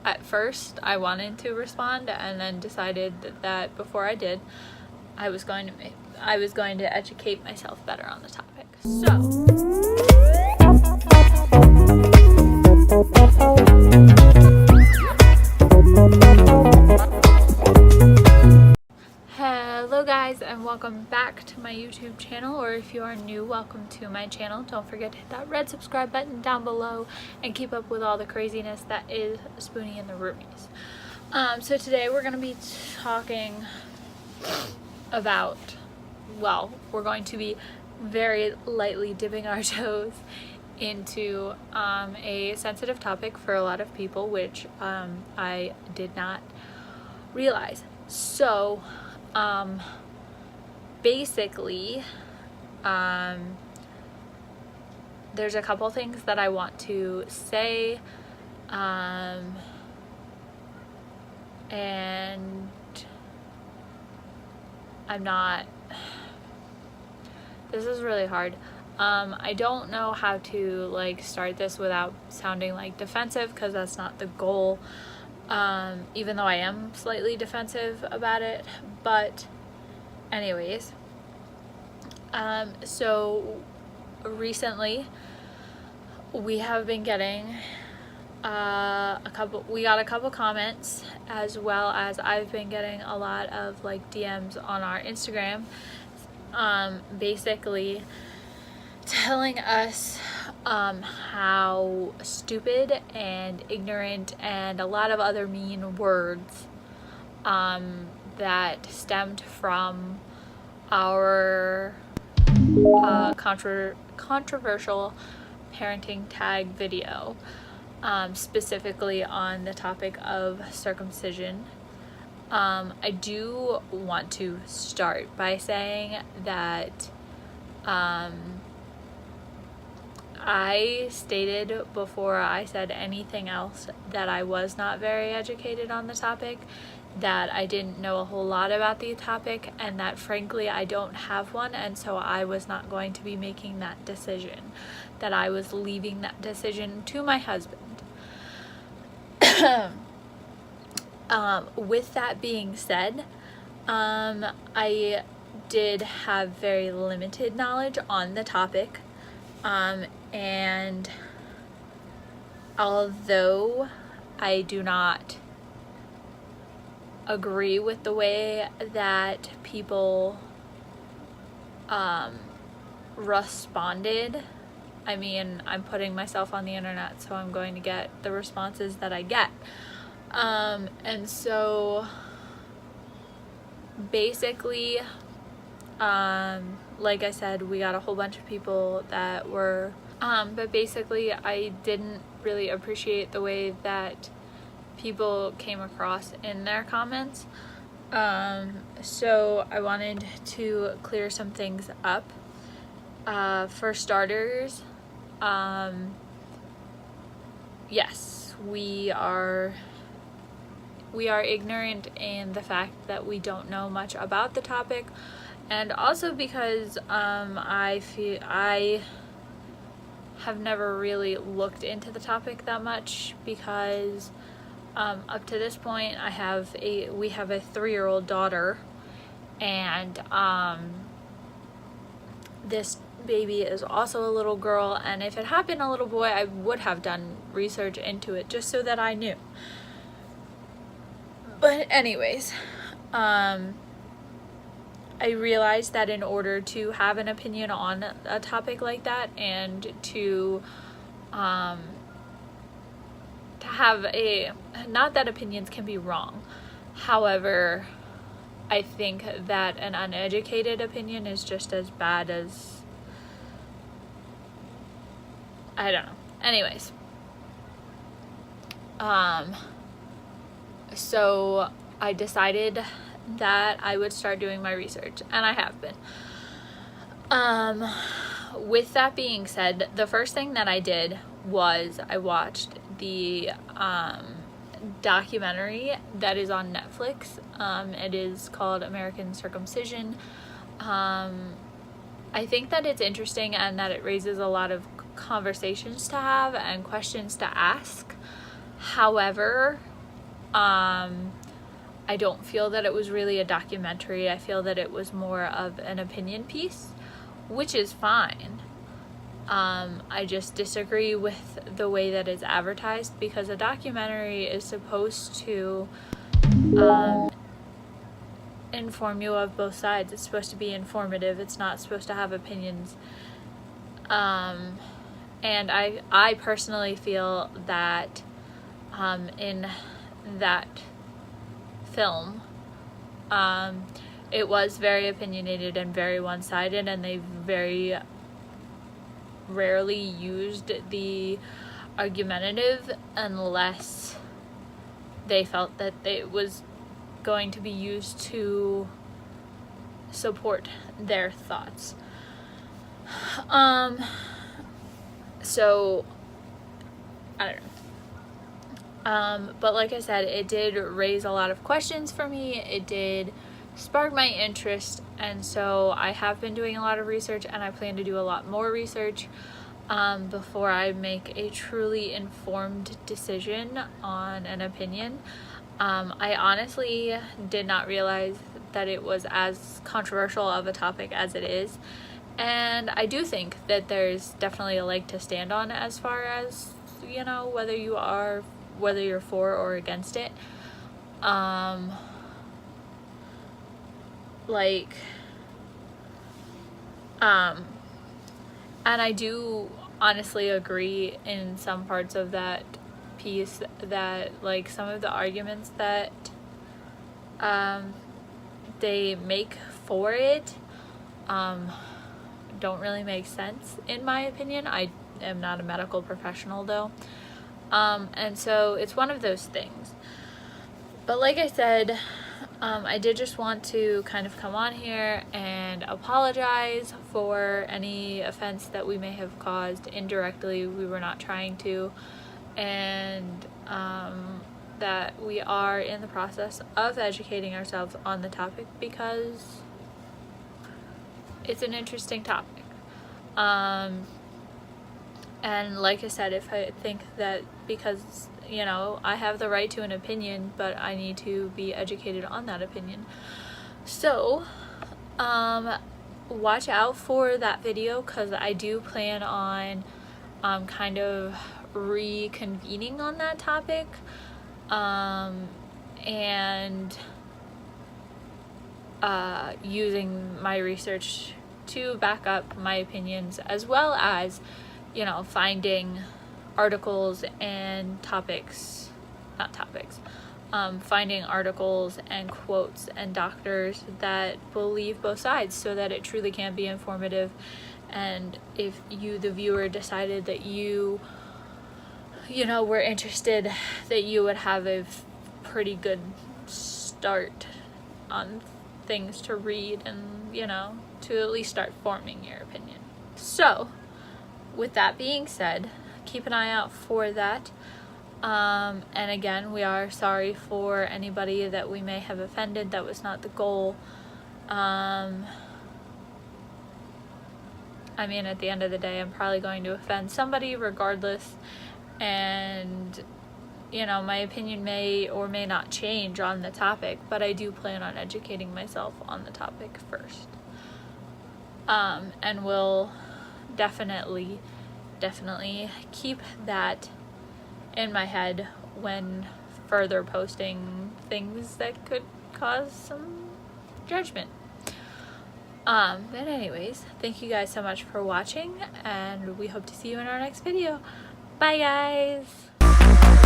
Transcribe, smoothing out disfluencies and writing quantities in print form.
at first I wanted to respond, and then decided that before I did, I was going to educate myself better on the topic. Hello guys, and welcome back to my YouTube channel, or if you are new, welcome to my channel. Don't forget to hit that red subscribe button down below and keep up with all the craziness that is Spoonie and the Roomies. So today we're going to be talking about, well, we're going to be very lightly dipping our toes into a sensitive topic for a lot of people, which I did not realize. So basically, there's a couple things that I want to say, and this is really hard. I don't know how to start this without sounding defensive, because that's not the goal, even though I am slightly defensive about it. But anyways, so recently we have been getting we got a couple comments, as well as I've been getting a lot of DMs on our Instagram, basically telling us how stupid and ignorant and a lot of other mean words that stemmed from our controversial parenting tag video, specifically on the topic of circumcision. I do want to start by saying that I stated before I said anything else that I was not very educated on the topic, that I didn't know a whole lot about the topic, and that frankly I don't have one, and so I was not going to be making that decision, that I was leaving that decision to my husband. With that being said, I did have very limited knowledge on the topic, and although I do not agree with the way that people responded, I mean, I'm putting myself on the internet, so I'm going to get the responses that I get. And so basically, like I said, we got a whole bunch of people that were, but basically I didn't really appreciate the way that people came across in their comments. So I wanted to clear some things up. For starters, yes, we are ignorant in the fact that we don't know much about the topic, and also because I feel I have never really looked into the topic that much, because up to this point we have a 3-year-old daughter, and this baby is also a little girl, and if it had been a little boy, I would have done research into it just so that I knew. But anyways, I realized that in order to have an opinion on a topic like that, and to have a, not that opinions can be wrong, however, I think that an uneducated opinion is just as bad as, I don't know. Anyways, so I decided that I would start doing my research, and I have been. With that being said, the first thing that I did was I watched the documentary that is on Netflix. It is called American Circumcision. I think that it's interesting, and that it raises a lot of conversations to have and questions to ask. However, I don't feel that it was really a documentary. I feel that it was more of an opinion piece, which is fine. I just disagree with the way that it's advertised, because a documentary is supposed to inform you of both sides. It's supposed to be informative. It's not supposed to have opinions. And I personally feel that in that film, it was very opinionated and very one-sided, and they very rarely used the argumentative unless they felt that it was going to be used to support their thoughts. So I don't know. But like I said, it did raise a lot of questions for me. It did spark my interest, and so I have been doing a lot of research, and I plan to do a lot more research before I make a truly informed decision on an opinion. I honestly did not realize that it was as controversial of a topic as it is, and I do think that there's definitely a leg to stand on as far as, you know, whether you're for or against it. And I do honestly agree in some parts of that piece that, like, some of the arguments that they make for it don't really make sense, in my opinion. I am not a medical professional though, and so it's one of those things. But like I said, I did just want to kind of come on here and apologize for any offense that we may have caused indirectly. We were not trying to, and that we are in the process of educating ourselves on the topic because it's an interesting topic. And like I said, if I think that because, you know, I have the right to an opinion, but I need to be educated on that opinion. So, watch out for that video, because I do plan on kind of reconvening on that topic, and using my research to back up my opinions, as well as, you know, finding articles and finding articles and quotes and doctors that believe both sides, so that it truly can be informative. And if you, the viewer, decided that you know, were interested, that you would have a pretty good start on things to read, and, you know, to at least start forming your opinion. So with that being said, keep an eye out for that. And again, we are sorry for anybody that we may have offended. That was not the goal. I mean, at the end of the day, I'm probably going to offend somebody regardless, and, you know, my opinion may or may not change on the topic, but I do plan on educating myself on the topic first. And we'll definitely keep that in my head when further posting things that could cause some judgment. But anyways, thank you guys so much for watching, and we hope to see you in our next video. Bye guys!